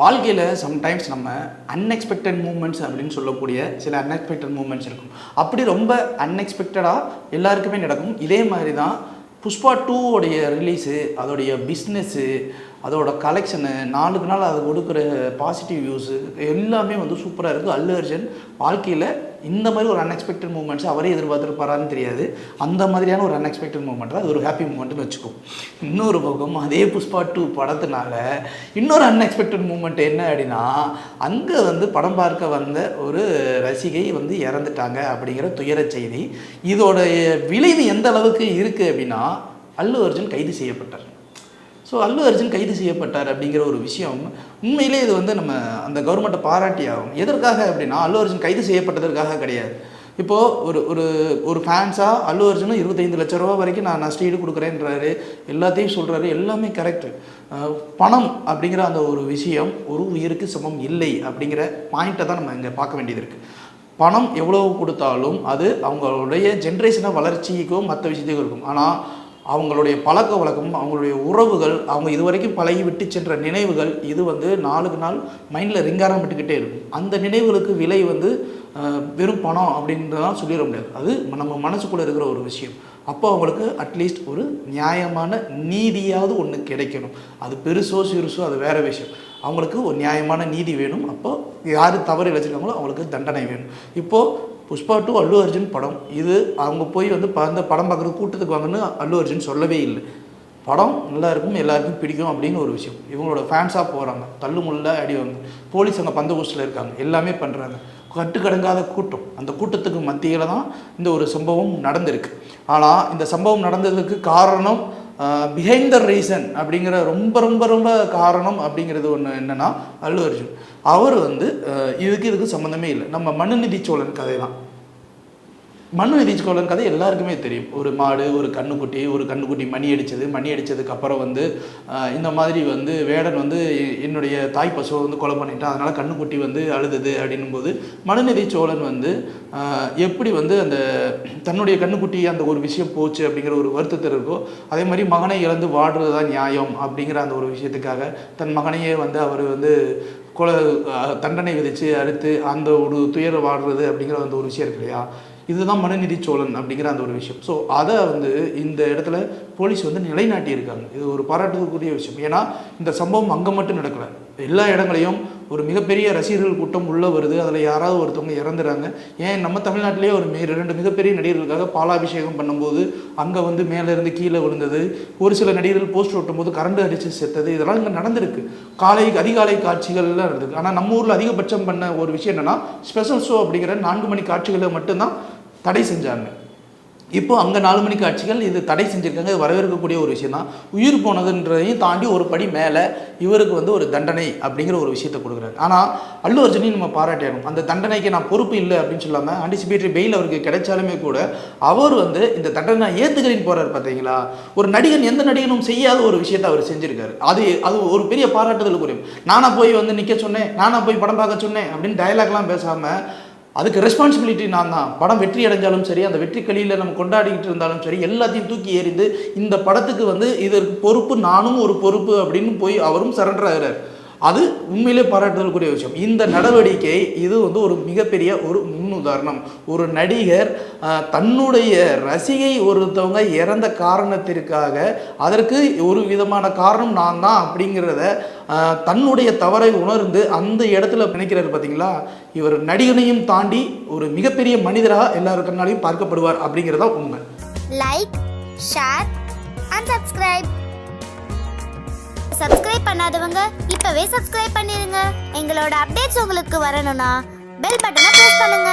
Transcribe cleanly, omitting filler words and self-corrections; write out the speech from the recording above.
வாழ்க்கையில் சம்டைம்ஸ் நம்ம unexpected moments அப்படின்னு சொல்லக்கூடிய சில அன்எக்ஸ்பெக்டட் மூமெண்ட்ஸ் இருக்கும். அப்படி ரொம்ப அன்எக்ஸ்பெக்டடாக எல்லாருக்குமே நடக்கும். இதே மாதிரி தான் புஷ்பா 2 ரிலீஸு, அதோடைய பிஸ்னஸ்ஸு, அதோட கலெக்ஷனு, நாளுக்கு நாள் அது கொடுக்குற பாசிட்டிவ் வியூஸு எல்லாமே வந்து சூப்பராக இருக்குது. அல்லு அர்ஜுன் வாழ்க்கையில் இந்த மாதிரி ஒரு அன்எக்ஸ்பெக்டட் மூமெண்ட்ஸ் அவரே எதிர்பார்த்துருப்பாரான்னு தெரியாது. அந்த மாதிரியான ஒரு அன்எக்ஸ்பெக்டட் மூமெண்ட் அது ஒரு ஹாப்பி மூமெண்ட்னு வச்சுக்கோம். இன்னொரு பக்கம் அதே புஷ்பா 2 படத்தினால இன்னொரு அன்எக்ஸ்பெக்டட் மூமெண்ட் என்ன அப்படின்னா, அங்கே வந்து படம் பார்க்க வந்த ஒரு ரசிகை வந்து இறந்துட்டாங்க அப்படிங்கிற துயர செய்தி. இதோடைய விளைவு எந்த அளவுக்கு இருக்குது அப்படின்னா, அல்லு அர்ஜுன் கைது செய்யப்பட்டார். ஸோ அல்லு அர்ஜுன் கைது செய்யப்பட்டார் அப்படிங்கிற ஒரு விஷயம் உண்மையிலே இது வந்து நம்ம அந்த கவர்மெண்ட்டை பாராட்டி ஆகும். எதற்காக அப்படின்னா, அல்லு அர்ஜுன் கைது செய்யப்பட்டதற்காக கிடையாது. இப்போது ஒரு ஒரு ஒரு ஃபேன்ஸாக அல்லு அர்ஜுனும் 25 லட்ச ரூபா வரைக்கும் நான் ஸ்டீடு கொடுக்குறேன்றாரு, எல்லாத்தையும் சொல்கிறாரு, எல்லாமே கரெக்டு. பணம் அப்படிங்கிற அந்த ஒரு விஷயம் ஒரு உயிருக்கு சமம் இல்லை அப்படிங்கிற பாயிண்ட்டை தான் நம்ம இங்கே பார்க்க வேண்டியது இருக்குது. பணம் எவ்வளோ கொடுத்தாலும் அது அவங்களுடைய ஜென்ரேஷனை வளர்ச்சிக்கும் மற்ற விஷயத்துக்கும் இருக்கும். ஆனால் அவங்களுடைய பழக்க வழக்கம், அவங்களுடைய உறவுகள், அவங்க இது வரைக்கும் பழகி விட்டு சென்ற நினைவுகள், இது வந்து நாளுக்கு நாள் மைண்டில் ரிங்காரம் விட்டுக்கிட்டே இருக்கும். அந்த நினைவுகளுக்கு விலை வந்து வெறும் பணம் அப்படின்றதான் சொல்லிட முடியாது. அது நம்ம மனசுக்குள்ளே இருக்கிற ஒரு விஷயம். அப்போ அவங்களுக்கு அட்லீஸ்ட் ஒரு நியாயமான நீதியாவது ஒன்று கிடைக்கணும். அது பெருசோ சிறுசோ அது வேறு விஷயம். அவங்களுக்கு ஒரு நியாயமான நீதி வேணும். அப்போது யார் தவறு இழைச்சிருக்காங்களோ அவங்களுக்கு தண்டனை வேணும். இப்போது புஷ்பா 2 அல்லு அர்ஜுன் படம், இது அவங்க போய் வந்து அந்த படம் பார்க்குறது கூட்டத்துக்கு வாங்கன்னு அல்லு அர்ஜுன் சொல்லவே இல்லை. படம் நல்லா இருக்கும், எல்லாருக்கும் பிடிக்கும் அப்படின்னு ஒரு விஷயம். இவங்களோட ஃபேன்ஸாக போகிறாங்க, தள்ளு முள்ள அடி வாங்க, போலீஸ் அங்கே பந்தோபஸ்தில் இருக்காங்க, எல்லாமே பண்ணுறாங்க. கட்டுக்கடங்காத கூட்டம், அந்த கூட்டத்துக்கு மத்தியில் தான் இந்த ஒரு சம்பவம் நடந்திருக்கு. ஆனால் இந்த சம்பவம் நடந்ததுக்கு காரணம் பிஹைண்ட் த ரீசன் அப்படிங்கிற ரொம்ப ரொம்ப ரொம்ப காரணம் அப்படிங்கிறது ஒன்று என்னென்னா, அல்லு அர்ஜுன் அவர் வந்து இதுக்கு சம்மந்தமே இல்லை. நம்ம மனுநீதி சோழன் கதை தான். மனுநீதி சோழன் கதை எல்லாருக்குமே தெரியும். ஒரு மாடு, ஒரு கண்ணுக்குட்டி மணி அடித்ததுக்கு அப்புறம் வந்து இந்த மாதிரி வந்து வேடன் வந்து என்னுடைய தாய் பசுவை வந்து கொலை பண்ணிட்டான், அதனால் கண்ணுக்குட்டி வந்து அழுதுது அப்படின்னும் போது மனுநீதி சோழன் வந்து எப்படி வந்து அந்த தன்னுடைய கண்ணுக்குட்டி அந்த ஒரு விஷயம் போச்சு அப்படிங்கிற ஒரு வருத்தத்தில் இருக்கோ, அதே மாதிரி மகனை இழந்து வாடுறது தான் நியாயம் அப்படிங்கிற அந்த ஒரு விஷயத்துக்காக தன் மகனையே வந்து அவர் வந்து தண்டனை விதித்து அடுத்து அந்த ஒரு துயரை வாடுறது அப்படிங்கிற அந்த ஒரு விஷயம் இருக்கு இல்லையா, இதுதான் மனுநீதி சோழன் அப்படிங்கிற அந்த ஒரு விஷயம். ஸோ அதை வந்து இந்த இடத்துல போலீஸ் வந்து நிலைநாட்டி இருக்காங்க. இது ஒரு பாராட்டுக்குரிய விஷயம். ஏன்னா இந்த சம்பவம் அங்கே மட்டும் நடக்கலை, எல்லா இடங்களையும் ஒரு மிகப்பெரிய ரசிகர்கள் கூட்டம் உள்ளே வருது. அதில் யாராவது ஒருத்தவங்க இறந்துறாங்க. ஏன் நம்ம தமிழ்நாட்டிலே ஒரு 2 மிகப்பெரிய நடிகர்களுக்காக பாலாபிஷேகம் பண்ணும்போது அங்கே வந்து மேலேருந்து கீழே விழுந்தது, ஒரு சில நடிகர்கள் போஸ்டர் ஒட்டும்போது கரண்ட் அடித்து செத்தது, இதெல்லாம் இங்கே நடந்திருக்கு. அதிகாலை காட்சிகள்லாம் நடந்திருக்கு. ஆனால் நம்ம ஊரில் அதிகபட்சம் பண்ண ஒரு விஷயம் என்னென்னா, ஸ்பெஷல் ஷோ அப்படிங்கிற 4 மணி காட்சிகளை மட்டும்தான் தடை செஞ்சாங்க. இப்போது அங்கே 4 மணி காட்சிகள் இது தடை செஞ்சுருக்காங்க. இது வரவேற்கக்கூடிய ஒரு விஷயம் தான். உயிர் போனதுன்றதையும் தாண்டி ஒரு படி மேலே இவருக்கு வந்து ஒரு தண்டனை அப்படிங்கிற ஒரு விஷயத்தை கொடுக்குறாங்க. ஆனால் அல்லு அர்ஜுனையும் நம்ம பாராட்டணும். அந்த தண்டனைக்கு நான் பொறுப்பு இல்லை அப்படின்னு சொல்லாமல் ஆன்டிசிபேட்டரி பெயில் அவருக்கு கிடைச்சாலுமே கூட அவர் வந்து இந்த தண்டனை ஏற்றுக்கிறேன்னு போகிறார். பார்த்தீங்களா, ஒரு நடிகன் எந்த நடிகனும் செய்யாத ஒரு விஷயத்தை அவர் செஞ்சுருக்காரு. அது ஒரு பெரிய பாராட்டுதலுக்குரிய. நானாக போய் வந்து நிற்க சொன்னேன், நானாக போய் படம் பார்க்க சொன்னேன் அப்படின்னு டயலாக்லாம் பேசாமல் அதுக்கு ரெஸ்பான்சிபிலிட்டி நான் தான். படம் வெற்றி அடைஞ்சாலும் சரி, அந்த வெற்றி களியில் நம்ம கொண்டாடிக்கிட்டு இருந்தாலும் சரி, எல்லாத்தையும் தூக்கி எறிந்து இந்த படத்துக்கு வந்து இதற்கு பொறுப்பு நானும் ஒரு பொறுப்பு அப்படின்னு போய் அவரும் சரண்டர் ஆகிறார். அது உண்மையிலே பாராட்டுதலுக்குரிய விஷயம். இந்த நடவடிக்கை இது வந்து ஒரு மிகப்பெரிய ஒரு முன்னுதாரணம். ஒரு நடிகர் தன்னுடைய ரசிகை ஒருத்தவங்க இறந்த காரணத்திற்காக அதற்கு ஒரு விதமான காரணம் நான் தான் அப்படிங்கிறத தன்னுடைய தவறை உணர்ந்து அந்த இடத்துல நினைக்கிறாரு. பார்த்தீங்களா, இவர் நடிகனையும் தாண்டி ஒரு மிகப்பெரிய மனிதராக எல்லாருக்குனாலையும் பார்க்கப்படுவார் அப்படிங்கிறதா உண்மை. லைக், ஷேர் அண்ட் சப்ஸ்கிரைப் பண்ணாதவங்க இப்பவே சப்ஸ்கிரைப் பண்ணிருங்க. எங்களோட அப்டேட்ஸ் உங்களுக்கு வரணும்னா பெல் பட்டனை பிரஸ் பண்ணுங்க.